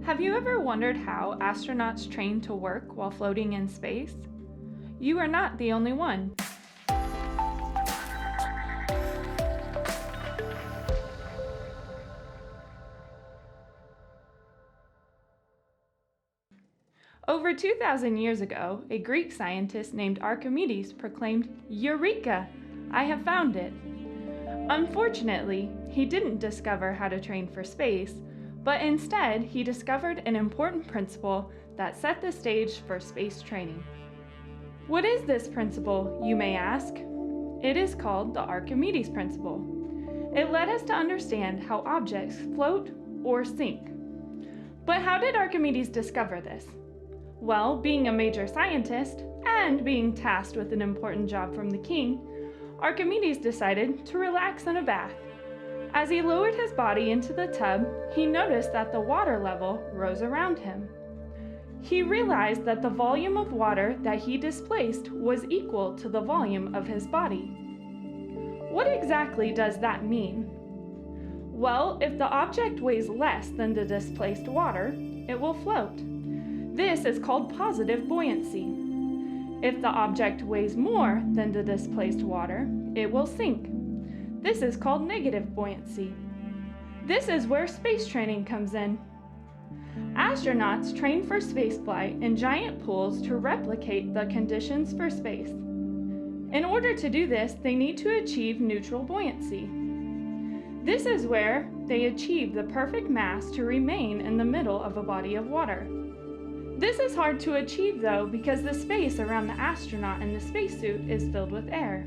Have you ever wondered how astronauts train to work while floating in space? You are not the only one. Over 2,000 years ago, a Greek scientist named Archimedes proclaimed, "Eureka! I have found it." Unfortunately, he didn't discover how to train for space, but instead he discovered an important principle that set the stage for space training. What is this principle, you may ask? It is called the Archimedes Principle. It led us to understand how objects float or sink. But how did Archimedes discover this? Well, being a major scientist and being tasked with an important job from the king, Archimedes decided to relax in a bath. As he lowered his body into the tub, he noticed that the water level rose around him. He realized that the volume of water that he displaced was equal to the volume of his body. What exactly does that mean? Well, if the object weighs less than the displaced water, it will float. This is called positive buoyancy. If the object weighs more than the displaced water, it will sink. This is called negative buoyancy. This is where space training comes in. Astronauts train for spaceflight in giant pools to replicate the conditions for space. In order to do this, they need to achieve neutral buoyancy. This is where they achieve the perfect mass to remain in the middle of a body of water. This is hard to achieve though because the space around the astronaut in the spacesuit is filled with air.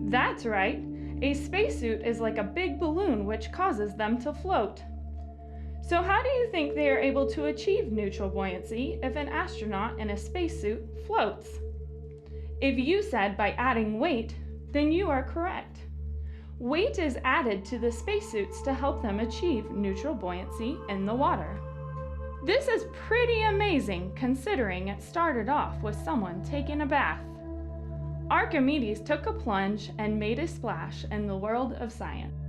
That's right, a spacesuit is like a big balloon which causes them to float. So how do you think they are able to achieve neutral buoyancy if an astronaut in a spacesuit floats? If you said by adding weight, then you are correct. Weight is added to the spacesuits to help them achieve neutral buoyancy in the water. This is pretty amazing considering it started off with someone taking a bath. Archimedes took a plunge and made a splash in the world of science.